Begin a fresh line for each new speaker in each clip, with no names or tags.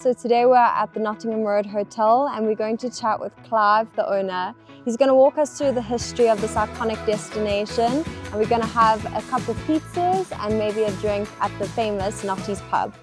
So today we're at the Nottingham Road Hotel and we're going to chat with Clive, the owner. He's going to walk us through the history of this iconic destination, and we're going to have a couple pizzas and maybe a drink at the famous Notties pub.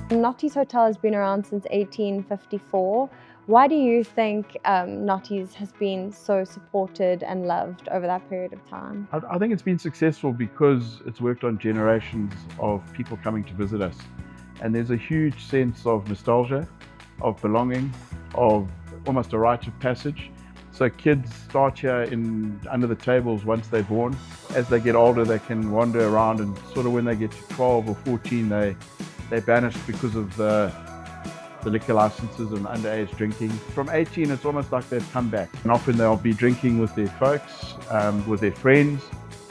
Notties Hotel has been around since 1854. Why do you think Notties has been so supported and loved over that period of time?
I think it's been successful because it's worked on generations of people coming to visit us. And there's a huge sense of nostalgia, of belonging, of almost a rite of passage. So kids start here under the tables once they're born. As they get older, they can wander around, and sort of when they get to 12 or 14, they're banished because of the liquor licenses and underage drinking. From 18, it's almost like they've come back. And often they'll be drinking with their folks, with their friends,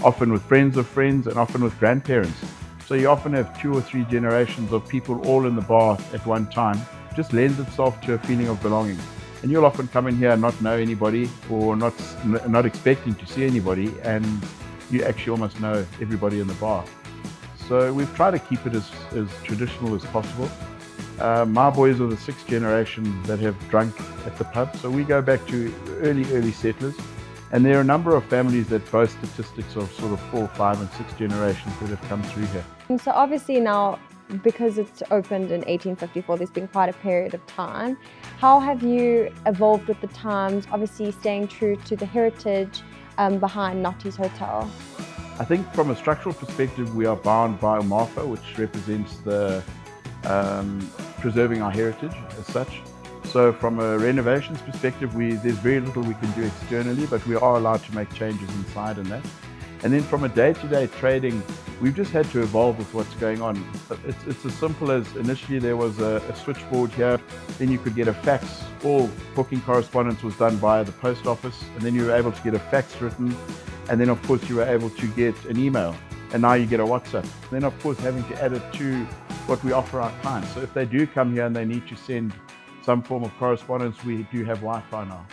often with friends of friends, and often with grandparents. So you often have 2 or 3 generations of people all in the bar at one time. It just lends itself to a feeling of belonging. And you'll often come in here and not know anybody, or not expecting to see anybody, and you actually almost know everybody in the bar. So we've tried to keep it as traditional as possible. My boys are the 6th generation that have drunk at the pub, so we go back to early settlers. And there are a number of families that boast statistics of sort of 4, 5 and 6 generations that have come through here.
So obviously now, because it's opened in 1854, there's been quite a period of time. How have you evolved with the times, obviously staying true to the heritage behind Notties Hotel?
I think from a structural perspective, we are bound by Marfa, which represents the preserving our heritage as such. So from a renovations perspective, there's very little we can do externally, but we are allowed to make changes inside and that. And then from a day-to-day trading, we've just had to evolve with what's going on. It's as simple as initially there was a switchboard here, then you could get a fax. All booking correspondence was done via the post office, and then you were able to get a fax written, and then of course you were able to get an email, and now you get a WhatsApp. Then of course having to add it to what we offer our clients. So if they do come here and they need to send some form of correspondence, we do have Wi-Fi now.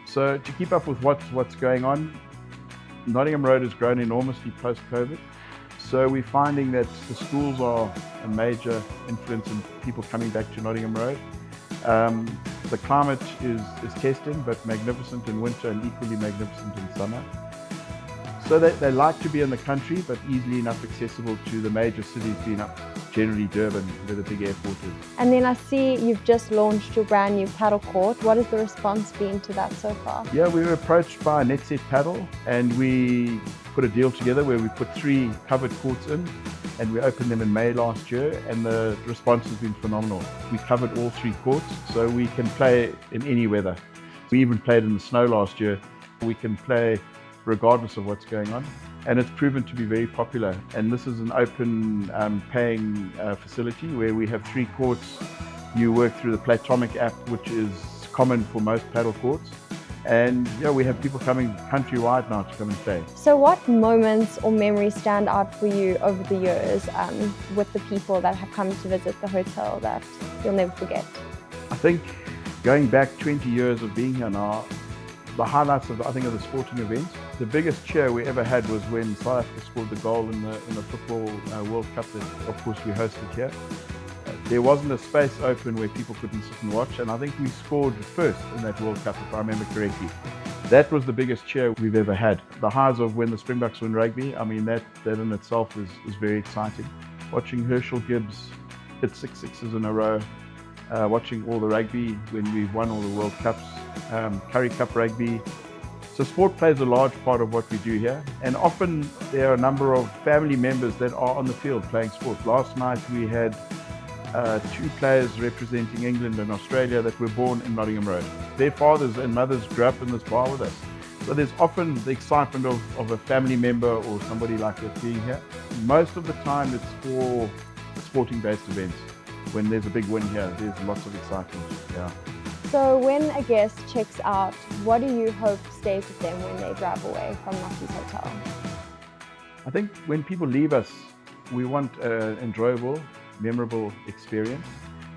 So to keep up with what's going on, Nottingham Road has grown enormously post-COVID. So we're finding that the schools are a major influence in people coming back to Nottingham Road. The climate is testing, but magnificent in winter and equally magnificent in summer. So they like to be in the country, but easily enough accessible to the major cities, being up generally Durban, where the big airport is.
And then I see you've just launched your brand new paddle court. What has the response been to that so far?
Yeah, we were approached by Netset Padel, and we put a deal together where we put 3 covered courts in, and we opened them in May last year, and the response has been phenomenal. We covered all 3 courts, so we can play in any weather. We even played in the snow last year. We can play regardless of what's going on, and it's proven to be very popular. And this is an open paying facility where we have 3 courts. You work through the Platomic app, which is common for most paddle courts, and yeah, we have people coming countrywide now to come and play.
So what moments or memories stand out for you over the years with the people that have come to visit the hotel that you'll never forget?
I think going back 20 years of being here now, the highlights of the sporting events. The biggest cheer we ever had was when South Africa scored the goal in the football World Cup that of course we hosted here. There wasn't a space open where people couldn't sit and watch, and I think we scored first in that World Cup, if I remember correctly. That was the biggest cheer we've ever had. The highs of when the Springboks win rugby, I mean that in itself is very exciting. Watching Herschel Gibbs hit 6 sixes in a row, watching all the rugby when we've won all the World Cups, Currie Cup rugby. So sport plays a large part of what we do here, and often there are a number of family members that are on the field playing sport. Last night we had 2 players representing England and Australia that were born in Nottingham Road. Their fathers and mothers grew up in this bar with us. So there's often the excitement of a family member or somebody like that being here. Most of the time it's for sporting-based events. When there's a big win here, there's lots of excitement. Yeah.
So when a guest checks out, what do you hope stays with them when they drive away from Notties Hotel?
I think when people leave us, we want an enjoyable, memorable experience,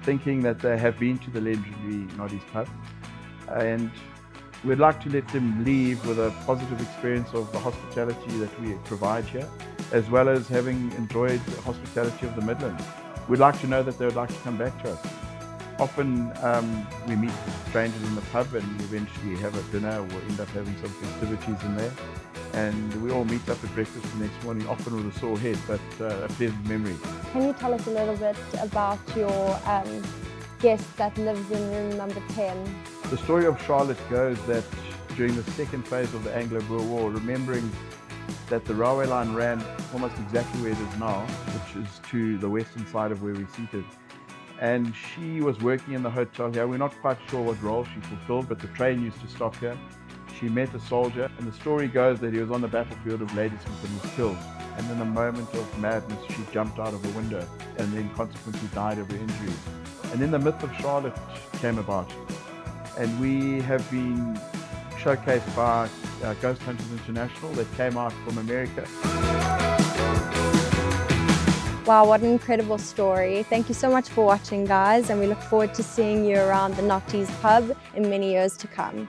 thinking that they have been to the legendary Notties pub, and we'd like to let them leave with a positive experience of the hospitality that we provide here, as well as having enjoyed the hospitality of the Midlands. We'd like to know that they would like to come back to us. Often we meet strangers in the pub and we eventually have a dinner, we'll end up having some festivities in there. And we all meet up at breakfast the next morning, often with a sore head, but a pleasant memory.
Can you tell us a little bit about your guest that lives in room number 10?
The story of Charlotte goes that during the second phase of the Anglo-Boer War, remembering that the railway line ran almost exactly where it is now, which is to the western side of where we're seated. And she was working in the hotel here. We're not quite sure what role she fulfilled, but the train used to stop here. She met a soldier, and the story goes that he was on the battlefield of Ladysmith and was killed. And in a moment of madness, she jumped out of a window and then consequently died of her injuries. And then the myth of Charlotte came about. And we have been showcased by Ghost Hunters International that came out from America.
Wow, what an incredible story. Thank you so much for watching, guys, and we look forward to seeing you around the Notties pub in many years to come.